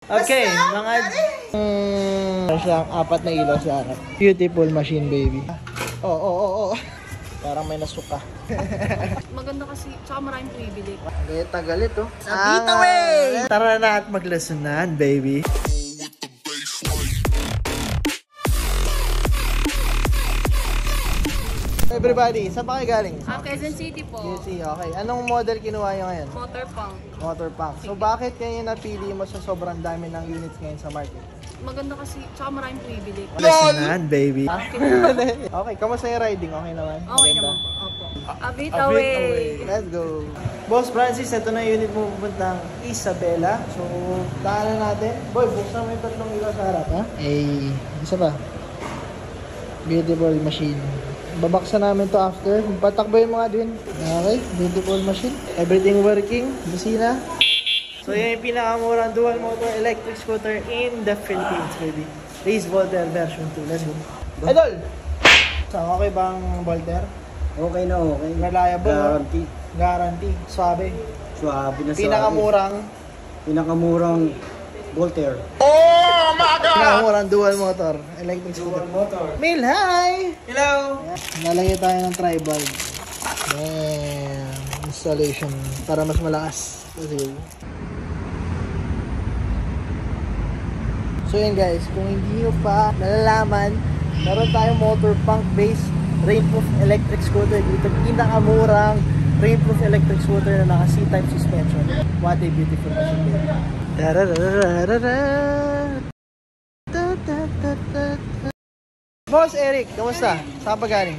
Okay, mga... siyang apat na ilaw sa harap. Beautiful machine, baby. Oo. Parang may nasuka. Maganda kasi, tsaka maraming bibili. Tagal ito. Sabita, wey! Tara na at maglasunan, baby. Everybody, saan pa kayo galing? Quezon City po. QC, okay. Anong model kinuha nyo ngayon? Motor Punk. Motor Punk. So bakit kayo napili mo sa sobrang dami ng units ngayon sa market? Maganda kasi, tsaka maraming bibili. Lasunan, baby. Okay, kamusta yung riding? Okay naman? Okay naman po. Opo. A bit away. Let's go. Boss Francis, ito na yung unit mo pupuntang Isabela. So, tahanan natin. Boy, buksan mo yung tatlong ilaw sa harap, ha? Isa pa. Beautiful machine. Babaksan namin to after. Patakbo yung mga din. Okay, beautiful machine. Everything working. Busina. So, yan yung pinakamurang dual motor electric scooter in the Philippines, baby. Race Volter version 2. Let's go. Idol! So, okay bang Volter? Okay na okay. Reliable. Guarantee. Suabe. Suabe na Pinakamurang Volter. Oh my God! Pinakamurang dual motor electric scooter. Dual motor. Mil, hi! Hello! Nalagay tayo ng tri-bulb. Installation para mas malakas. Sige. So yun guys, kung hindi nyo pa nalalaman, meron tayong Motor Punk based rainproof electric scooter dito. Pinakamurang rainproof electric scooter na naka C-type suspension. What a beautiful machine. Boss Eric, kamusta? Saan pa galing?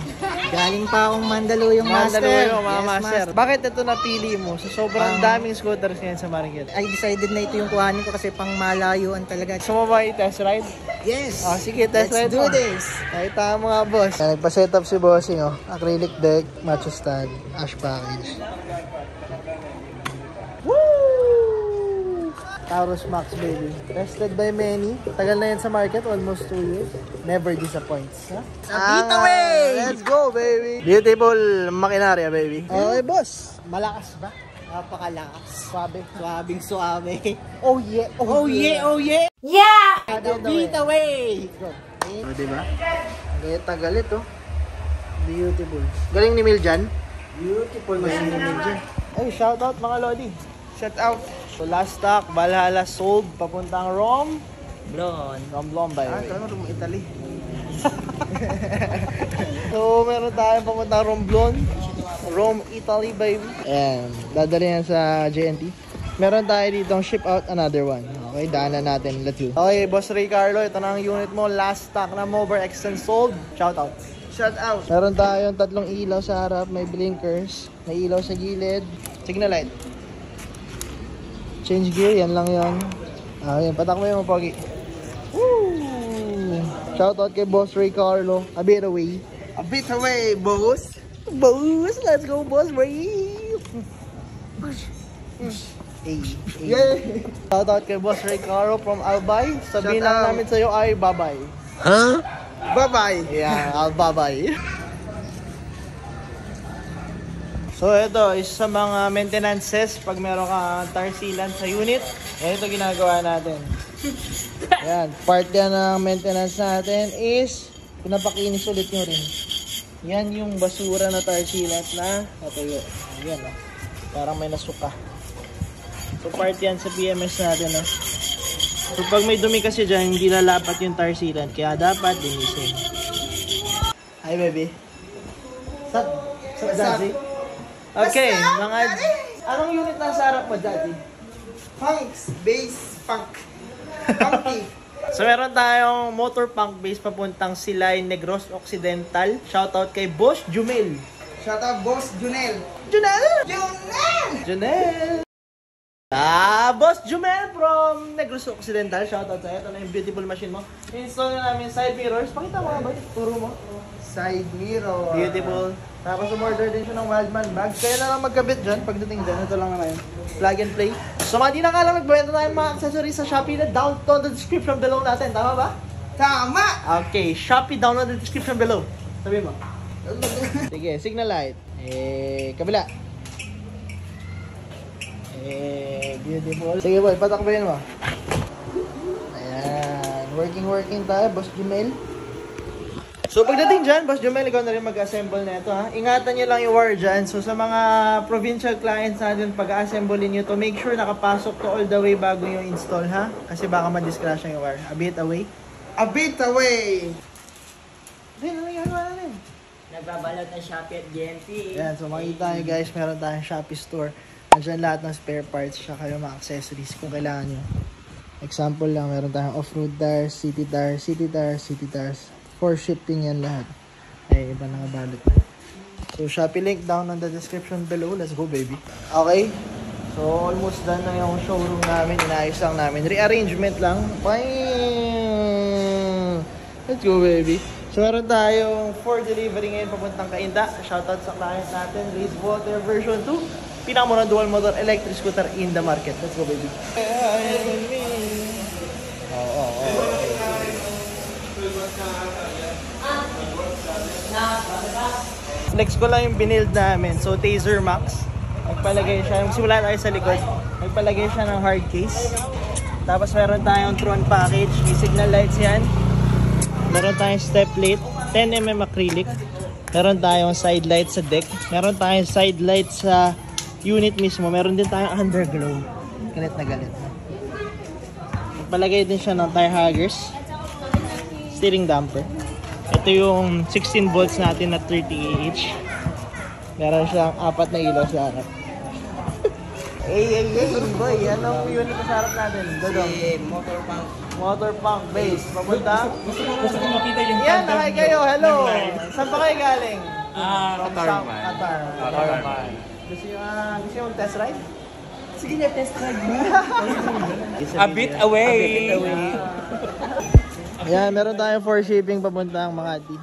Galing pa akong Mandaluyong Master. Mandaluyong, mga master. Bakit ito napili mo? Sa sobrang daming scooters ngayon sa Marikit. I decided na ito yung kuhanin ko kasi pang malayuan talaga. Gusto mo ba i-test ride? Yes! Sige, test ride Let's do mo. this! Nakita mo mga boss. Nagpa-set up si bossing, oh. Acrylic deck, macho stand, ash package. Woo! Taurus Max, baby. Tested by many. Tagal na yan sa market, almost 2 years. Never disappoints. Huh? Sabita, wey! Let's go, baby! Beautiful makinarya, baby. Okay, boss. Malakas ba? Napakalakas. Suabe. Suabing suabe. Oh yeah! Oh yeah! Oh yeah! Yeah! Sabita, wey! Oh, diba? Kaya tagal ito. Beautiful. Galing ni Miljan. Beautiful Galing ni Miljan. Ay, shout out mga Lodi. Shout out. So last stock, Valhalla sold papuntang Rome. Rome by the way. Rome, Italy. So meron tayong papuntang Rome, Italy baby. Ayan, dadali yan sa JNT. Meron tayo ditong ship out another one. Okay, daanan natin. Let's go. Okay, Boss Ray Carlo, ito na ang unit mo. Last stock na Mover Extend sold. Shout out. Shout out. Meron tayong tatlong ilaw sa harap, may blinkers, may ilaw sa gilid, signal light. Change gear, yan lang yan. Yan, patak mo yung pogi. Woo! Shoutout kay Boss Ray Carlo. A bit away. A bit away, boss. Boss, let's go, Boss Ray. Hey. Shoutout kay Boss Ray Carlo from Albay. Sabihin lang namin sa'yo ay bye-bye. Huh? Bye-bye. Yeah, bye-bye. So ito, isa sa mga maintenances pag meron ka tar sealant sa unit, yan ito ginagawa natin. Yan, part yan ng maintenance natin is pinapakinis ulit nyo rin. Yan yung basura na tar sealant na natuyo. Yan o, parang may nasuka. So part yan sa PMS natin o. So pag may dumi kasi dyan, hindi lalapat yung tar sealant, kaya dapat linisin. Hi baby. Sup? Sup Daddy? Okay, mga... Anong unit na sa harap mo, Daddy? Punks, bass, punk. Punky. So, meron tayong Motor Punk base papuntang Silay, Negros Occidental. Shoutout kay Boss Jumel. Shout out, boss Junel. Junel! Boss Jumel from Negros Occidental. Shoutout sa'yo. Ito na yung beautiful machine mo. Install na namin side mirrors. Pakita mo nga ba? Turo mo. Side mirror. Beautiful. Tapos umorder din siya ng Wildman bag. Kaya na lang magkabit dyan. Pagdating dyan, ito lang naman. Plug and play. So mga di nakalang nagbenta tayo mga accessories sa Shopee na down to the description below natin. Tama ba? Tama! Okay, Shopee down to the description below. Sabi mo. Sige, signal light. Kabila. Beautiful. Sige boy, patakbayin mo. Working tayo, Boss Jumel. So pagdating dyan, Boss Jumel, ikaw na rin mag-assemble na ito ha. Ingatan nyo lang yung wire dyan. So sa mga provincial clients natin, pag-assemble nyo to, make sure nakapasok to all the way bago yung install ha. Kasi baka ma-discrash yung wire. A bit away. A bit away. Hindi, ano yung gagawa natin? Nagbabalot ng Shopee at GNT. Yan, so makita nyo guys, meron tayong Shopee store. Nandiyan lahat ng spare parts, tsaka yung mga accessories kung kailangan nyo. Example lang, meron tayong off-road tires, city tires, city tires, city tires. For shipping yan lahat. Ay, iba na nga balot. So, Shopee link down on the description below. Let's go, baby. Okay. So, almost done na yung showroom namin. Inayos lang namin. Rearrangement lang. Bye! Let's go, baby. So, meron tayong for delivery ngayon papuntang Cainta. Shoutout sa client natin. Race Water version 2. Pinakamurang dual motor electric scooter in the market. Let's go, baby. Flex ko lang yung binild namin. So, Taser Max. Nagpalagay siya. Simula tayo sa likod. Nagpalagay siya ng hard case. Tapos meron tayong Tron package. May signal lights yan. Meron tayong step plate. 10mm acrylic. Meron tayong side light sa deck. Meron tayong side light sa unit mismo. Meron din tayong underglow. Galit na galit. Nagpalagay din siya ng tire huggers. Steering damper. Ito yung 16 volts natin na 30 Ah. Meron siyang 4 na ilaw sa harap. Hey, boy. Anong unit sa harap natin? Dodong. Motor punk base. Papunta? Gusto ko makita yung Yan, nakay kayo. Hello. Saan pa kayo galing? Qatar. Qatar. Gusto yung test ride? Sige na, test drive mo. A bit away. Ayan, meron tayong for shipping papuntang Makati.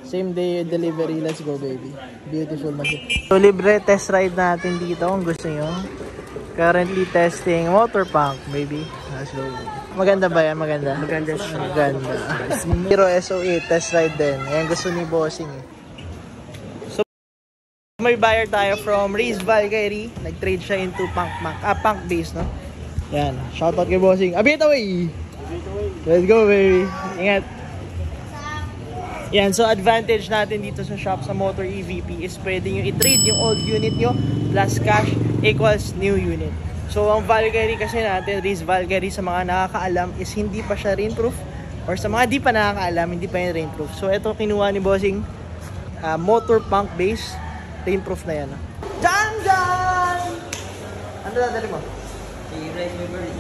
Same day delivery. Let's go, baby. Beautiful machine. So, libre test ride natin dito kung gusto nyo. Currently testing motor punk, baby. Let's go. Maganda ba yan? Maganda? Maganda siya. Maganda. Hero SO8 test ride din. Ayan, gusto ni Bossing eh. So, may buyer tayo from Race Valkyrie. Nag-trade siya into punk base, no? Yan. Shoutout kay Bossing. A bit away! Let's go, baby. Ingat. Yan, so advantage natin dito sa shop sa Motor EVP is pwede nyo i-trade yung old unit nyo plus cash equals new unit. So, ang Valkyrie kasi natin, Race Valkyrie sa mga nakakaalam is hindi pa siya rainproof or sa mga di pa nakakaalam, hindi pa yung rainproof. So, ito kinuha ni Bossing motor punk base. Rainproof na yan. Jan! Ano dadali mo?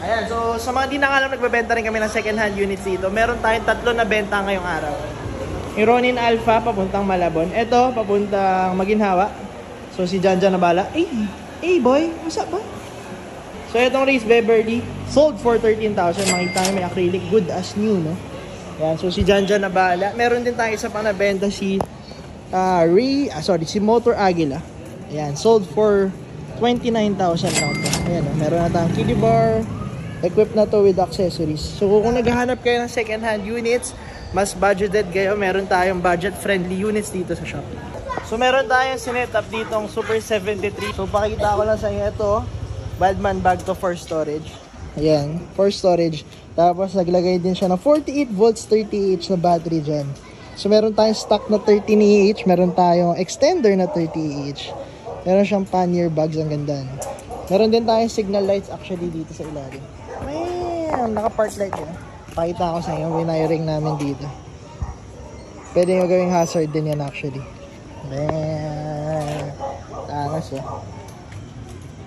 Ayan, so sa mga di nakaalam, nagbebenta rin kami ng second hand units dito. Meron tayong 3 na benta ngayong araw. Yung Ronin Alpha, papuntang Malabon. Ito, papuntang Maginhawa. So si Jan na bala. Hey boy, what's up boy? So itong Race Beverly, sold for 13,000. Makita nyo may acrylic, good as new, no? Ayan, so si Jan na bala. Meron din tayo isa pa na benta si si Motor Aguila. Ayan, sold for 29,000 lang po. Ayan, meron na tayong kiddie bar. Equipped na to with accessories. So kung naghahanap kayo ng second hand units, mas budgeted kayo, meron tayong budget friendly units dito sa shop. So meron tayong sinetup dito ang Super 73. So pakita ko lang sa inyo ito. Badman bag to for storage. Ayan, for storage. Tapos naglagay din siya ng 48 volts 30Ah na battery dyan. So meron tayong stock na 13Ah, meron tayong extender na 30Ah. Meron siyang pannier bags, ang ganda. Meron din tayong signal lights actually dito sa ilalim. Man, naka-park light yun. Pakita ko sa inyo, winiring namin dito. Pwede nyo gawing hazard din yan actually. Man, tanas yun.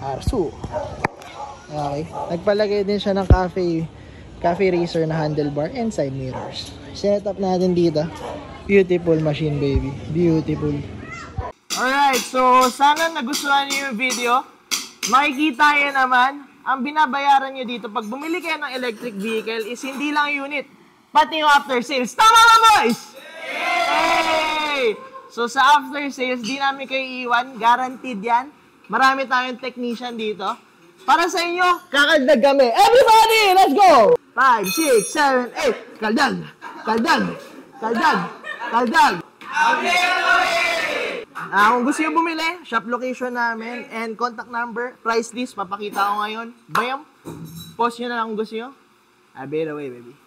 Arsu. Okay. Nagpalagay din siya ng cafe racer na handlebar and side mirrors. Set up natin dito. Beautiful machine, baby. Beautiful. Alright, so sana nagustuhan niyo yung video. Makikita nyo naman, ang binabayaran nyo dito pag bumili kayo ng electric vehicle is hindi lang unit, pati yung after sales. Tama ba, boys? Hey! So sa after sales, di namin kayo iiwan. Guaranteed yan. Marami tayong technician dito. Para sa inyo, kakagdag kami. Everybody, let's go! 5, 6, 7, 8. Kaldag! Kaldag! Kaldag! Kaldag! Kung gusto nyo bumili, shop location namin and contact number, price list, papakita ko ngayon. Bayam, post nyo na lang kung gusto nyo. I'll be away, baby.